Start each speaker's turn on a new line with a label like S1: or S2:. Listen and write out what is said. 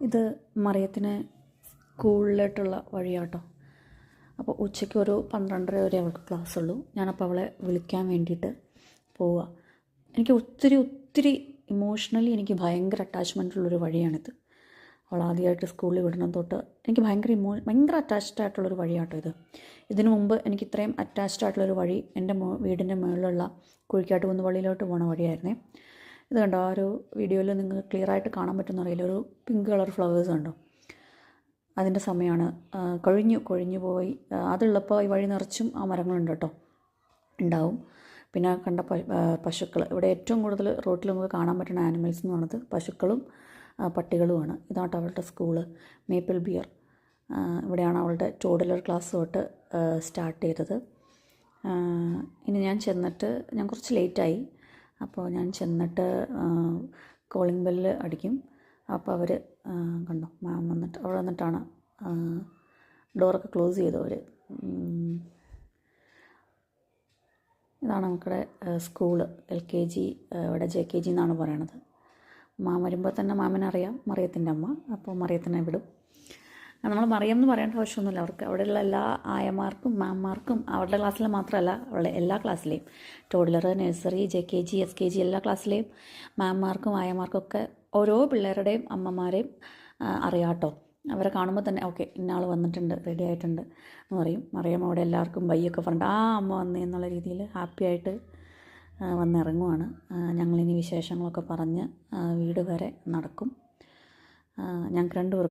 S1: ഇത് മറിയത്തിന് സ്കൂളിലോട്ടുള്ള വഴിയാട്ടോ. അപ്പോൾ ഉച്ചയ്ക്ക് ഒരു 12:30 വരെ അവൾക്ക് ക്ലാസ് ഉള്ളൂ. ഞാനപ്പോൾ അവളെ വിളിക്കാൻ വേണ്ടിയിട്ട് പോവുക. എനിക്ക് ഒത്തിരി ഇമോഷണലി എനിക്ക് ഭയങ്കര അറ്റാച്ച്മെൻറ്റുള്ളൊരു വഴിയാണിത്. അവൾ ആദ്യമായിട്ട് സ്കൂളിൽ വിടണം തൊട്ട് എനിക്ക് ഭയങ്കര അറ്റാച്ച്ഡ് ആയിട്ടുള്ളൊരു വഴിയാട്ടോ ഇത്. ഇതിനു മുമ്പ് എനിക്ക് ഇത്രയും അറ്റാച്ച്ഡ് ആയിട്ടുള്ളൊരു വഴി എൻ്റെ വീടിൻ്റെ മുകളിലുള്ള കുഴിക്കാട്ട് കുന്നുപള്ളിയിലോട്ട് പോകുന്ന വഴിയായിരുന്നേ. ഇത് കണ്ടോ, ആ ഒരു വീഡിയോയിൽ നിങ്ങൾക്ക് ക്ലിയറായിട്ട് കാണാൻ പറ്റുമെന്നറിയില്ല, ഒരു പിങ്ക് കളർ ഫ്ലവേഴ്സ് കണ്ടോ, അതിൻ്റെ സമയമാണ്. കൊഴിഞ്ഞു പോയി. അതുള്ളപ്പോൾ ഈ വഴി നിറച്ചും ആ മരങ്ങളുണ്ട് കേട്ടോ, ഉണ്ടാവും. പിന്നെ കണ്ട പശുക്കൾ, ഇവിടെ ഏറ്റവും കൂടുതൽ റോട്ടിൽ നമുക്ക് കാണാൻ പറ്റുന്ന ആനിമൽസ് എന്ന് പറയുന്നത് പശുക്കളും പട്ടികളുമാണ്. ഇതാട്ടോ അവളുടെ സ്കൂള്, മേപ്പിൾ ബിയർ. ഇവിടെയാണ് അവളുടെ ടോഡലർ ക്ലാസ് തൊട്ട് സ്റ്റാർട്ട് ചെയ്തത്. ഇനി ഞാൻ കുറച്ച് ലേറ്റായി. അപ്പോൾ ഞാൻ ചെന്നിട്ട് കോളിംഗ് ബെല്ല് അടിക്കും. അപ്പോൾ അവർ കണ്ടോ, മാം വന്നിട്ട് അവിടെ വന്നിട്ടാണ് ഡോറൊക്കെ ക്ലോസ് ചെയ്തവർ. ഇതാണ് നമുക്കിവിടെ സ്കൂള്, LKG, ഇവിടെ JKG എന്നാണ് പറയണത്. മാം വരുമ്പോൾ തന്നെ മാമിനറിയാം മറിയത്തിൻ്റെ അമ്മ, അപ്പോൾ മറിയത്തിനെ വിടും. നമ്മൾ മറിയം എന്ന് പറയേണ്ട ആവശ്യമൊന്നുമില്ല. അവർക്ക് അവിടെയുള്ള എല്ലാ ആയമാർക്കും മാമ്മാർക്കും അവരുടെ ക്ലാസ്സിൽ മാത്രമല്ല, അവരുടെ എല്ലാ ക്ലാസ്സിലെയും ടോഡലർ, നഴ്സറി, JKG, SKG എല്ലാ ക്ലാസ്സിലെയും മാമ്മാർക്കും ആയമാർക്കും ഒക്കെ ഓരോ പിള്ളേരുടെയും അമ്മമാരെയും അറിയാട്ടോ. അവരെ കാണുമ്പോൾ തന്നെ ഓക്കെ, ഇന്നയാൾ വന്നിട്ടുണ്ട്, റെഡി ആയിട്ടുണ്ട് എന്ന് പറയും. മറിയം അവിടെ എല്ലാവർക്കും ബൈയൊക്കെ പറഞ്ഞിട്ട് ആ അമ്മ വന്നേ എന്നുള്ള രീതിയിൽ ഹാപ്പി ആയിട്ട് വന്നിറങ്ങുവാണ്. ഞങ്ങളിനി വിശേഷങ്ങളൊക്കെ പറഞ്ഞ് വീട് വരെ നടക്കും. ഞങ്ങൾക്ക് 2 പേർക്കും